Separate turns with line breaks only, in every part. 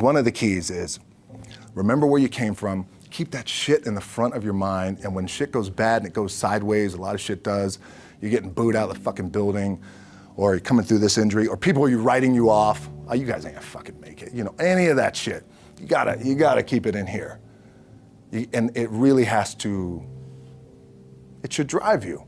one of the keys is remember where you came from. Keep that shit in the front of your mind, and when shit goes bad and it goes sideways, a lot of shit does, you're getting booed out of the fucking building, or you're coming through this injury, or people are writing you off. Oh, you guys ain't gonna fucking make it. You know, any of that shit. You gotta keep it in here. And it really has to, it should drive you.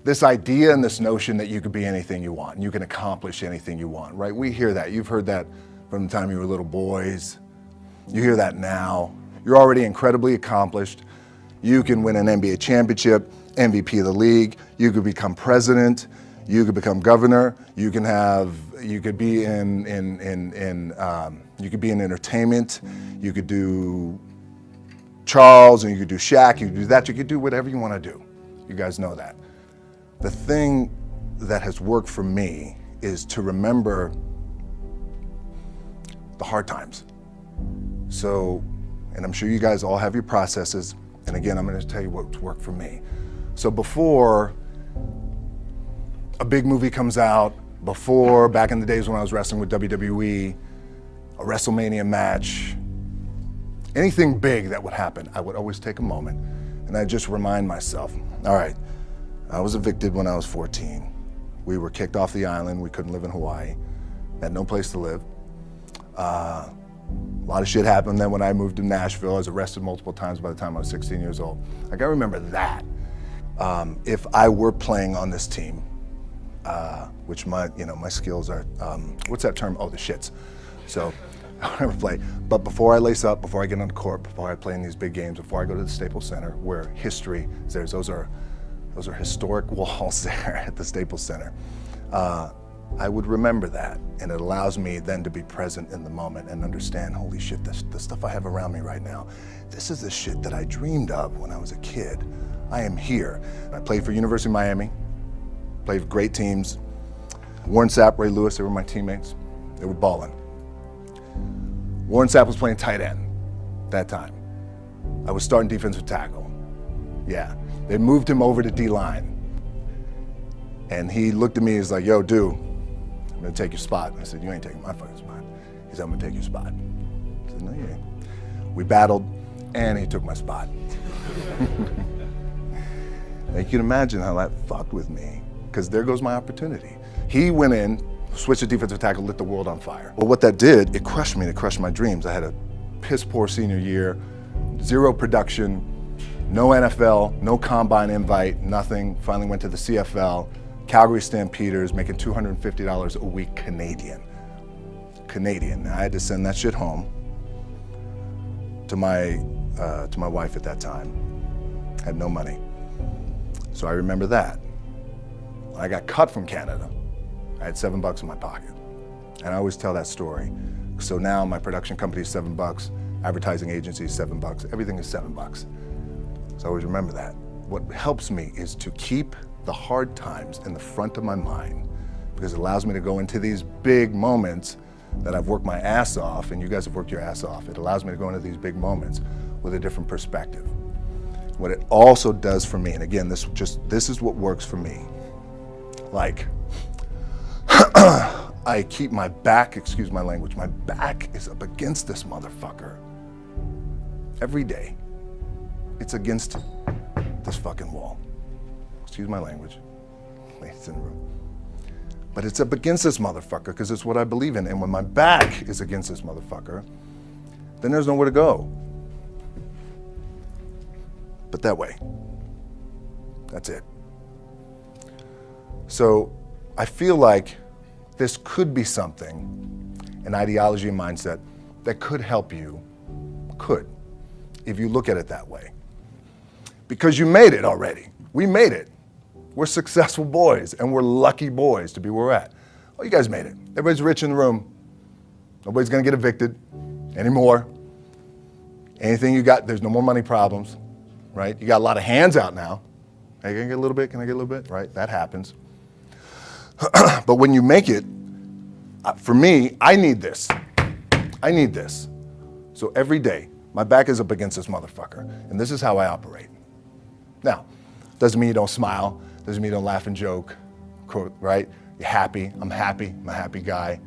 This idea and this notion that you could be anything you want and you can accomplish anything you want, right? We hear that. You've heard that from the time you were little boys. You hear that now. You're already incredibly accomplished. You can win an NBA championship, MVP of the league. You could become president. You could become governor. You could be in entertainment. You could do Charles, and you could do Shaq. You could do that. You could do whatever you want to do. You guys know that. The thing that has worked for me is to remember the hard times. So, and I'm sure you guys all have your processes, and again, I'm gonna tell you what's worked for me. So before a big movie comes out, before, back in the days when I was wrestling with WWE, a WrestleMania match, anything big that would happen, I would always take a moment and I'd just remind myself, all right, I was evicted when I was 14. We were kicked off the island. We couldn't live in Hawaii. Had no place to live. A lot of shit happened then when I moved to Nashville. I was arrested multiple times by the time I was 16 years old. I gotta remember that. If I were playing on this team, which my skills are, what's that term? Oh, the shits. So I'll never play. But before I lace up, before I get on the court, before I play in these big games, before I go to the Staples Center, where history is there, those are historic walls there at the Staples Center. I would remember that, and it allows me then to be present in the moment and understand, holy shit, the stuff I have around me right now, this is the shit that I dreamed of when I was a kid. I am here. I played for University of Miami, played for great teams. Warren Sapp, Ray Lewis, they were my teammates. They were balling. Warren Sapp was playing tight end that time. I was starting defensive tackle. Yeah. They moved him over to D-line. And he looked at me, he's like, yo, dude, I'm gonna take your spot. And I said, you ain't taking my fucking spot. He said, I'm gonna take your spot. I said, no, you ain't. We battled, and he took my spot. Now you can imagine how that fucked with me, because there goes my opportunity. He went in, switched to defensive tackle, lit the world on fire. Well, what that did, it crushed me, it crushed my dreams. I had a piss poor senior year, zero production, no NFL, no combine invite, nothing. Finally went to the CFL, Calgary Stampeders, making $250 a week Canadian. Now, I had to send that shit home to my wife at that time. Had no money. So I remember that. When I got cut from Canada, I had $7 in my pocket. And I always tell that story. So now my production company is $7, advertising agency is $7, everything is $7. So I always remember that. What helps me is to keep the hard times in the front of my mind, because it allows me to go into these big moments that I've worked my ass off, and you guys have worked your ass off. It allows me to go into these big moments with a different perspective. What it also does for me, and again, this is what works for me. Like, I keep my back, excuse my language, my back is up against this motherfucker every day. It's against this fucking wall. Excuse my language, ladies in the room. But it's up against this motherfucker because it's what I believe in. And when my back is against this motherfucker, then there's nowhere to go. But that way. That's it. So I feel like this could be something, an ideology and mindset that could help you, if you look at it that way. Because you made it already. We made it. We're successful boys, and we're lucky boys to be where we're at. Oh, you guys made it. Everybody's rich in the room. Nobody's gonna get evicted anymore. Anything you got, there's no more money problems, right? You got a lot of hands out now. Hey, can I get a little bit? Can I get a little bit? Right, that happens. But when you make it, for me, I need this. I need this. So every day, my back is up against this motherfucker, and this is how I operate. Now, doesn't mean you don't smile, Doesn't mean you don't laugh and joke, right? You're happy, I'm a happy guy.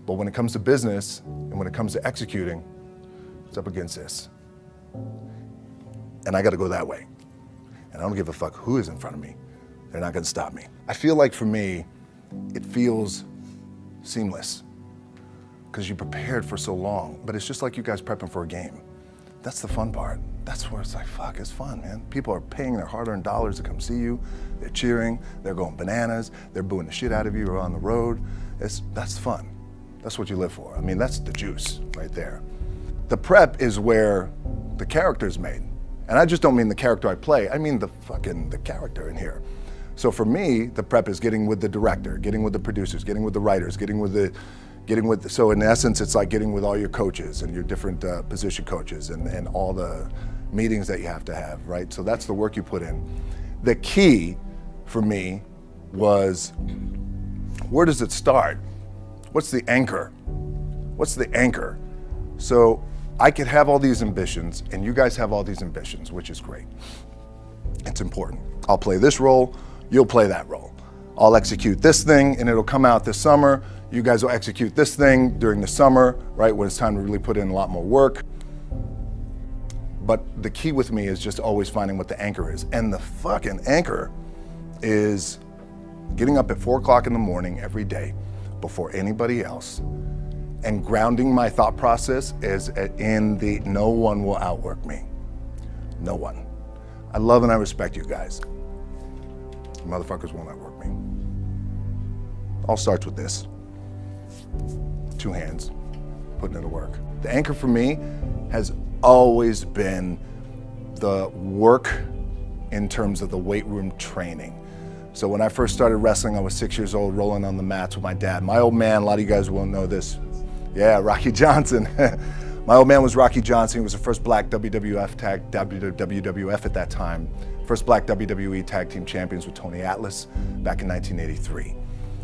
But when it comes to business and when it comes to executing, it's up against this. And I gotta go that way. And I don't give a fuck who is in front of me. They're not gonna stop me. I feel like for me, it feels seamless because you prepared for so long, but it's just like you guys prepping for a game. That's the fun part. That's where it's like, fuck, it's fun, man. People are paying their hard-earned dollars to come see you. They're cheering, they're going bananas, they're booing the shit out of you or on the road. That's fun. That's what you live for. I mean, that's the juice right there. The prep is where the character's made. And I just don't mean the character I play, I mean the character in here. So for me, the prep is getting with the director, getting with the producers, getting with the writers, so in essence, it's like getting with all your coaches and your different position coaches and all the meetings that you have to have, right? So that's the work you put in. The key for me was, where does it start? What's the anchor? What's the anchor? So I could have all these ambitions and you guys have all these ambitions, which is great. It's important. I'll play this role, you'll play that role. I'll execute this thing and it'll come out this summer. You guys will execute this thing during the summer, right? When it's time to really put in a lot more work. But the key with me is just always finding what the anchor is. And the fucking anchor is getting up at 4 o'clock in the morning every day before anybody else and grounding my thought process is in the no one will outwork me. No one. I love and I respect you guys. Motherfuckers won't outwork me. All starts with this. 2 hands, putting in the work. The anchor for me has always been the work in terms of the weight room training. So when I first started wrestling, I was 6 years old, rolling on the mats with my dad. My old man, a lot of you guys won't know this. Yeah, Rocky Johnson. My old man was Rocky Johnson. He was the first black WWF at that time. First black WWE tag team champions with Tony Atlas back in 1983.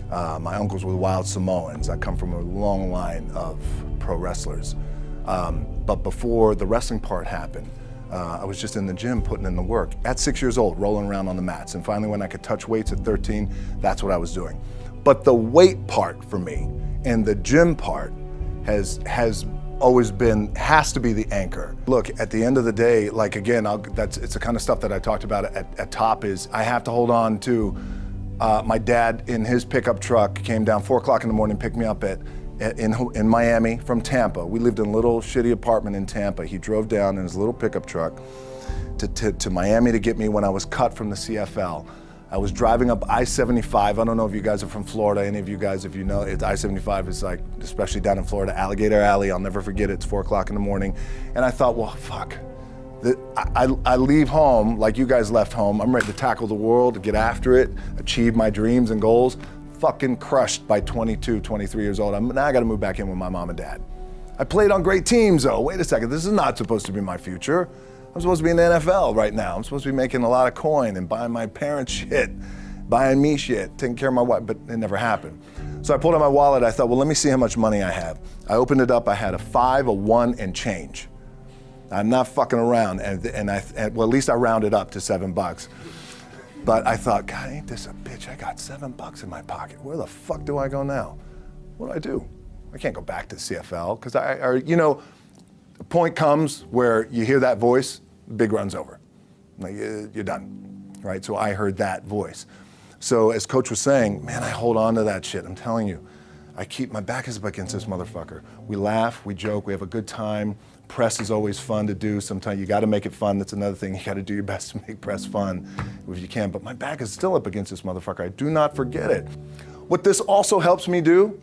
My uncles were the Wild Samoans. I come from a long line of pro wrestlers. But before the wrestling part happened, I was just in the gym putting in the work. At 6 years old, rolling around on the mats. And finally when I could touch weights at 13, that's what I was doing. But the weight part for me and the gym part has always has to be the anchor. Look, at the end of the day, like again, it's the kind of stuff that I talked about at top is I have to hold on to my dad in his pickup truck came down 4 o'clock in the morning, picked me up in Miami from Tampa. We lived in a little shitty apartment in Tampa. He drove down in his little pickup truck to Miami to get me when I was cut from the CFL. I was driving up I-75. I don't know if you guys are from Florida, any of you guys, if you know, I-75 is like, especially down in Florida, Alligator Alley. I'll never forget it. It's 4 o'clock in the morning. And I thought, well, fuck. I leave home like you guys left home. I'm ready to tackle the world, get after it, achieve my dreams and goals. Fucking crushed by 22, 23 years old. Now I gotta move back in with my mom and dad. I played on great teams though. Wait a second, this is not supposed to be my future. I'm supposed to be in the NFL right now. I'm supposed to be making a lot of coin and buying my parents shit, buying me shit, taking care of my wife, but it never happened. So I pulled out my wallet, I thought, well, let me see how much money I have. I opened it up, I had a 5, a 1, and change. I'm not fucking around, well, at least I rounded up to $7. But I thought, God, ain't this a bitch? I got $7 in my pocket. Where the fuck do I go now? What do I do? I can't go back to CFL, because the point comes where you hear that voice, the big run's over. Like, you're done, right? So I heard that voice. So as Coach was saying, man, I hold on to that shit. I'm telling you, my back is up against this motherfucker. We laugh, we joke, we have a good time. Press is always fun to do. Sometimes you gotta make it fun. That's another thing. You gotta do your best to make press fun if you can. But my back is still up against this motherfucker. I do not forget it. What this also helps me do,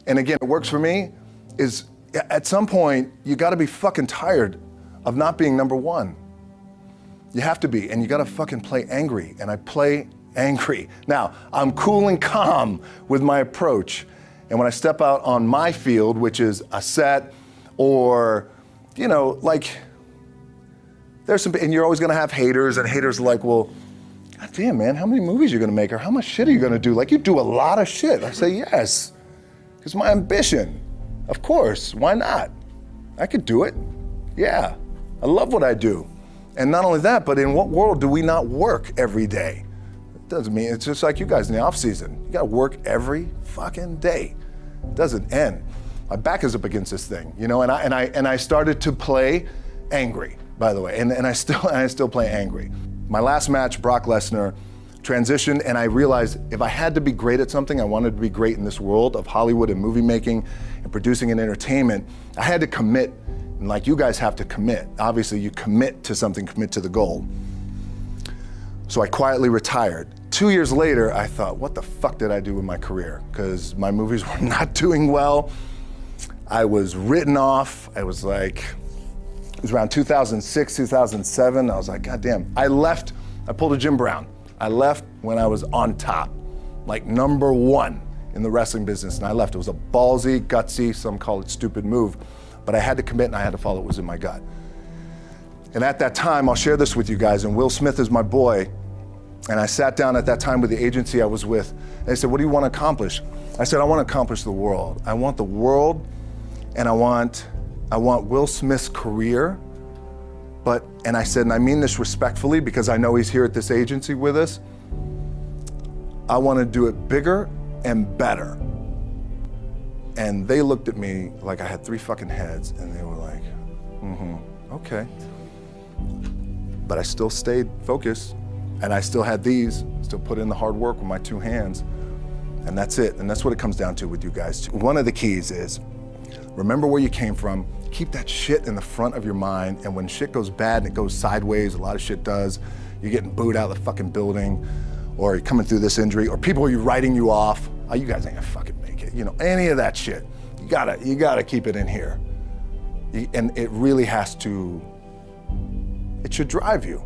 and again, it works for me, is at some point, you gotta be fucking tired of not being number one. You have to be, and you gotta fucking play angry, and I play angry. Now, I'm cool and calm with my approach, and when I step out on my field, which is a set, or, like, there's some, and you're always gonna have haters, and haters are like, well, God damn, man, how many movies are you gonna make, or how much shit are you gonna do? Like, you do a lot of shit. I say, yes, it's my ambition. Of course, why not? I could do it. Yeah, I love what I do. And not only that, but in what world do we not work every day? Doesn't mean, it's just like you guys in the off season. You gotta work every fucking day. It doesn't end. My back is up against this thing, you know, and I started to play angry, by the way, and I still play angry. My last match, Brock Lesnar, transitioned, and I realized if I had to be great at something, I wanted to be great in this world of Hollywood and movie making and producing and entertainment, I had to commit, and like you guys have to commit. Obviously, you commit to something, commit to the goal. So I quietly retired. 2 years later, I thought, what the fuck did I do with my career? Because my movies were not doing well. I was written off. I was like, it was around 2006, 2007. I was like, God damn. I left, I pulled a Jim Brown. I left when I was on top, like #1 in the wrestling business, and I left. It was a ballsy, gutsy, some call it stupid move, but I had to commit and I had to follow what was in my gut. And at that time, I'll share this with you guys, and Will Smith is my boy, and I sat down at that time with the agency I was with, and they said, what do you want to accomplish? I said, I want to accomplish the world. I want the world, and I want Will Smith's career, and I said, and I mean this respectfully because I know he's here at this agency with us, I want to do it bigger and better. And they looked at me like I had 3 fucking heads, and they were like, okay. But I still stayed focused, and I still had still put in the hard work with my 2 hands, and that's it. And that's what it comes down to with you guys. One of the keys is, remember where you came from, keep that shit in the front of your mind, and when shit goes bad and it goes sideways, a lot of shit does, you're getting booed out of the fucking building, or you're coming through this injury, or people are writing you off, oh, you guys ain't gonna fucking make it, you know, any of that shit. You gotta keep it in here. And it really has to, it should drive you.